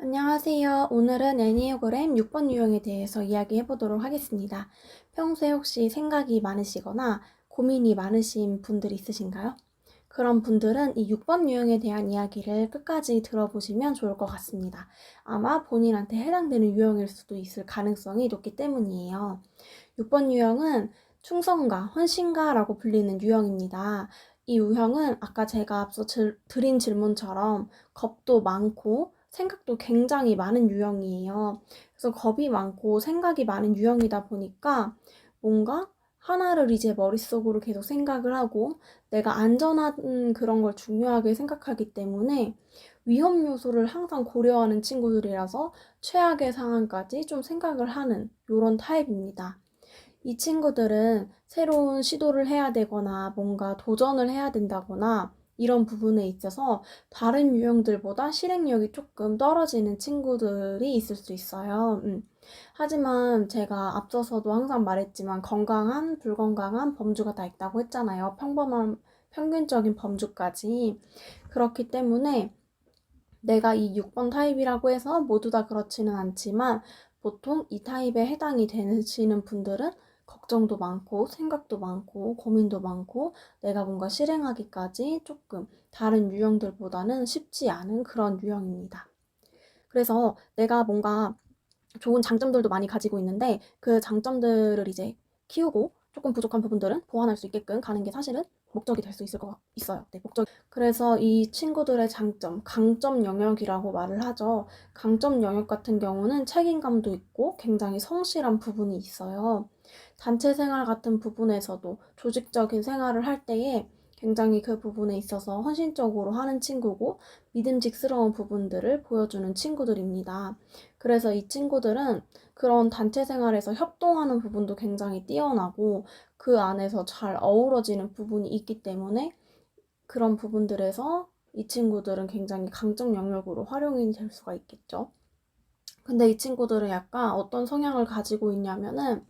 안녕하세요. 오늘은 애니어그램 6번 유형에 대해서 이야기해 보도록 하겠습니다. 평소에 혹시 생각이 많으시거나 고민이 많으신 분들 있으신가요? 그런 분들은 이 6번 유형에 대한 이야기를 끝까지 들어보시면 좋을 것 같습니다. 아마 본인한테 해당되는 유형일 수도 있을 가능성이 높기 때문이에요. 6번 유형은 충성가, 헌신가라고 불리는 유형입니다. 이 유형은 아까 제가 앞서 드린 질문처럼 겁도 많고 생각도 굉장히 많은 유형이에요. 그래서 겁이 많고 생각이 많은 유형이다 보니까 뭔가 하나를 이제 머릿속으로 계속 생각을 하고 내가 안전한 그런 걸 중요하게 생각하기 때문에 위험 요소를 항상 고려하는 친구들이라서 최악의 상황까지 좀 생각을 하는 이런 타입입니다. 이 친구들은 새로운 시도를 해야 되거나 뭔가 도전을 해야 된다거나 이런 부분에 있어서 다른 유형들보다 실행력이 조금 떨어지는 친구들이 있을 수 있어요. 하지만 제가 앞서서도 항상 말했지만 건강한, 불건강한 범주가 다 있다고 했잖아요. 평범한, 평균적인 범주까지. 그렇기 때문에 내가 이 6번 타입이라고 해서 모두 다 그렇지는 않지만 보통 이 타입에 해당이 되시는 분들은 걱정도 많고 생각도 많고 고민도 많고 내가 뭔가 실행하기까지 조금 다른 유형들보다는 쉽지 않은 그런 유형입니다. 그래서 내가 뭔가 좋은 장점들도 많이 가지고 있는데 그 장점들을 이제 키우고 조금 부족한 부분들은 보완할 수 있게끔 가는 게 사실은 목적이 될 수 있을 것 있어요. 네, 목적. 그래서 이 친구들의 장점, 강점 영역이라고 말을 하죠. 강점 영역 같은 경우는 책임감도 있고 굉장히 성실한 부분이 있어요. 단체 생활 같은 부분에서도 조직적인 생활을 할 때에 굉장히 그 부분에 있어서 헌신적으로 하는 친구고 믿음직스러운 부분들을 보여주는 친구들입니다. 그래서 이 친구들은 그런 단체 생활에서 협동하는 부분도 굉장히 뛰어나고 그 안에서 잘 어우러지는 부분이 있기 때문에 그런 부분들에서 이 친구들은 굉장히 강점 영역으로 활용이 될 수가 있겠죠. 근데 이 친구들은 약간 어떤 성향을 가지고 있냐면은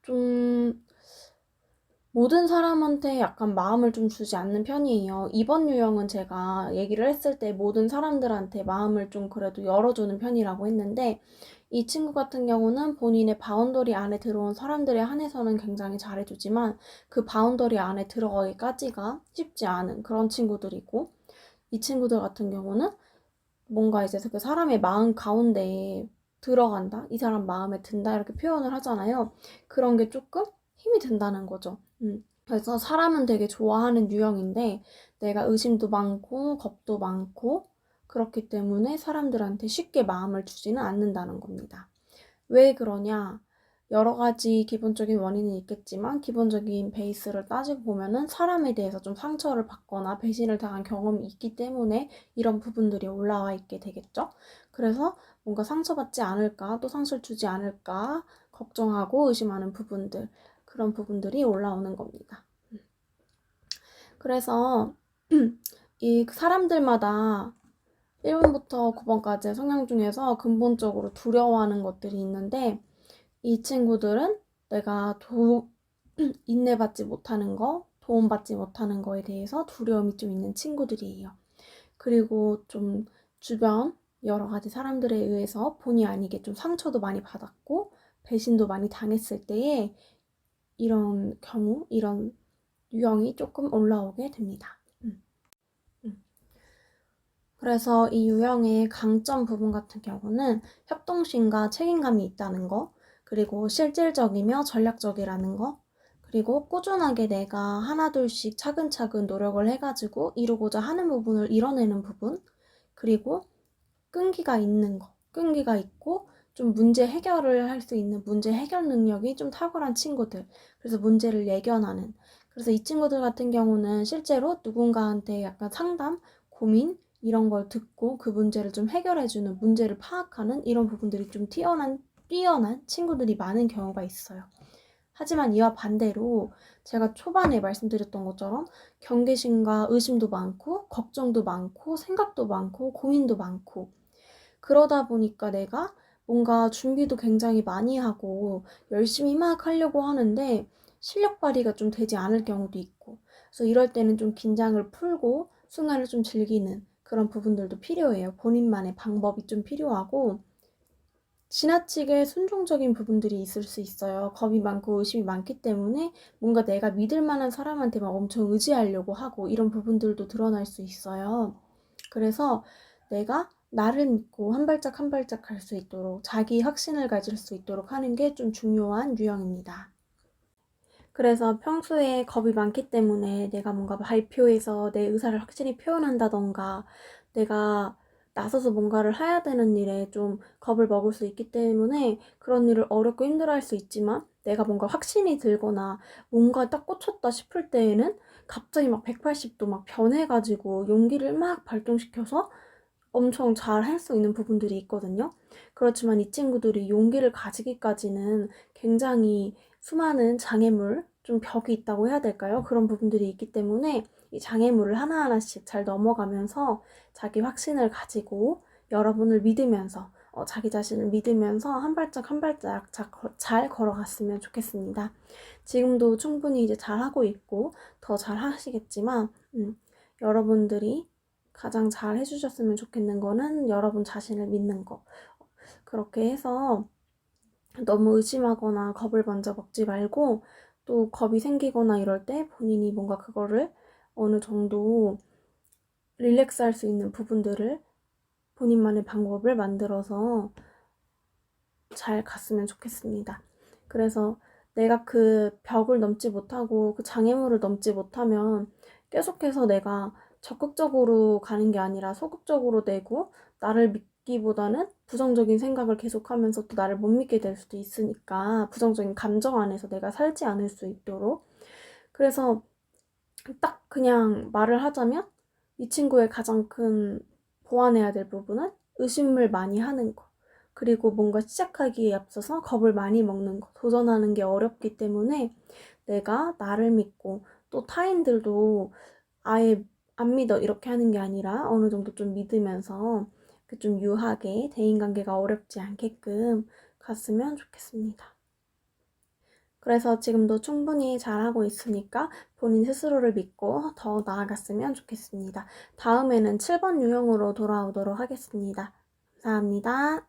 좀 모든 사람한테 약간 마음을 좀 주지 않는 편이에요. 이번 유형은 제가 얘기를 했을 때 모든 사람들한테 마음을 좀 그래도 열어주는 편이라고 했는데 이 친구 같은 경우는 본인의 바운더리 안에 들어온 사람들에 한해서는 굉장히 잘해주지만 그 바운더리 안에 들어가기까지가 쉽지 않은 그런 친구들이고 이 친구들 같은 경우는 뭔가 이제 그 사람의 마음 가운데에 들어간다, 이 사람 마음에 든다 이렇게 표현을 하잖아요. 그런 게 조금 힘이 든다는 거죠. 그래서 사람은 되게 좋아하는 유형인데 내가 의심도 많고 겁도 많고 그렇기 때문에 사람들한테 쉽게 마음을 주지는 않는다는 겁니다. 왜 그러냐? 여러 가지 기본적인 원인은 있겠지만 기본적인 베이스를 따지고 보면은 사람에 대해서 좀 상처를 받거나 배신을 당한 경험이 있기 때문에 이런 부분들이 올라와 있게 되겠죠. 그래서 뭔가 상처받지 않을까, 또 상처를 주지 않을까 걱정하고 의심하는 부분들, 그런 부분들이 올라오는 겁니다. 그래서 이 사람들마다 1번부터 9번까지의 성향 중에서 근본적으로 두려워하는 것들이 있는데 이 친구들은 내가 인내받지 못하는 거, 도움받지 못하는 거에 대해서 두려움이 좀 있는 친구들이에요. 그리고 좀 주변 여러 가지 사람들에 의해서 본의 아니게 좀 상처도 많이 받았고 배신도 많이 당했을 때에 이런 경우, 이런 유형이 조금 올라오게 됩니다. 음. 그래서 이 유형의 강점 부분 같은 경우는 협동심과 책임감이 있다는 거, 그리고 실질적이며 전략적이라는 거, 그리고 꾸준하게 내가 하나둘씩 차근차근 노력을 해가지고 이루고자 하는 부분을 이뤄내는 부분, 그리고 끈기가 있는 거, 끈기가 있고 좀 문제 해결을 할 수 있는 문제 해결 능력이 좀 탁월한 친구들. 그래서 문제를 예견하는. 그래서 이 친구들 같은 경우는 실제로 누군가한테 약간 상담, 고민 이런 걸 듣고 그 문제를 좀 해결해주는 문제를 파악하는 이런 부분들이 좀 뛰어난 친구들이 많은 경우가 있어요. 하지만 이와 반대로 제가 초반에 말씀드렸던 것처럼 경계심과 의심도 많고 걱정도 많고 생각도 많고 고민도 많고 그러다 보니까 내가 뭔가 준비도 굉장히 많이 하고 열심히 막 하려고 하는데 실력 발휘가 좀 되지 않을 경우도 있고 그래서 이럴 때는 좀 긴장을 풀고 순간을 좀 즐기는 그런 부분들도 필요해요. 본인만의 방법이 좀 필요하고 지나치게 순종적인 부분들이 있을 수 있어요. 겁이 많고 의심이 많기 때문에 뭔가 내가 믿을 만한 사람한테 막 엄청 의지하려고 하고 이런 부분들도 드러날 수 있어요. 그래서 내가 나를 믿고 한 발짝 한 발짝 갈 수 있도록 자기 확신을 가질 수 있도록 하는 게 좀 중요한 유형입니다. 그래서 평소에 겁이 많기 때문에 내가 뭔가 발표에서 내 의사를 확실히 표현한다던가 내가 나서서 뭔가를 해야 되는 일에 좀 겁을 먹을 수 있기 때문에 그런 일을 어렵고 힘들어할 수 있지만 내가 뭔가 확신이 들거나 뭔가 딱 꽂혔다 싶을 때에는 갑자기 막 180도 막 변해가지고 용기를 막 발동시켜서 엄청 잘 할 수 있는 부분들이 있거든요. 그렇지만 이 친구들이 용기를 가지기까지는 굉장히 수많은 장애물, 좀 벽이 있다고 해야 될까요? 그런 부분들이 있기 때문에 이 장애물을 하나하나씩 잘 넘어가면서 자기 확신을 가지고 여러분을 믿으면서 자기 자신을 믿으면서 한 발짝 한 발짝 잘 걸어갔으면 좋겠습니다. 지금도 충분히 이제 잘하고 있고 더 잘 하시겠지만 여러분들이 가장 잘 해주셨으면 좋겠는 거는 여러분 자신을 믿는 거. 그렇게 해서 너무 의심하거나 겁을 먼저 먹지 말고 또 겁이 생기거나 이럴 때 본인이 뭔가 그거를 어느 정도 릴렉스 할 수 있는 부분들을 본인만의 방법을 만들어서 잘 갔으면 좋겠습니다. 그래서 내가 그 벽을 넘지 못하고 그 장애물을 넘지 못하면 계속해서 내가 적극적으로 가는 게 아니라 소극적으로 되고 나를 믿기보다는 부정적인 생각을 계속하면서 또 나를 못 믿게 될 수도 있으니까 부정적인 감정 안에서 내가 살지 않을 수 있도록 그래서 딱 그냥 말을 하자면 이 친구의 가장 큰 보완해야 될 부분은 의심을 많이 하는 거 그리고 뭔가 시작하기에 앞서서 겁을 많이 먹는 거 도전하는 게 어렵기 때문에 내가 나를 믿고 또 타인들도 아예 안 믿어 이렇게 하는 게 아니라 어느 정도 좀 믿으면서 좀 유하게 대인관계가 어렵지 않게끔 갔으면 좋겠습니다. 그래서 지금도 충분히 잘하고 있으니까 본인 스스로를 믿고 더 나아갔으면 좋겠습니다. 다음에는 7번 유형으로 돌아오도록 하겠습니다. 감사합니다.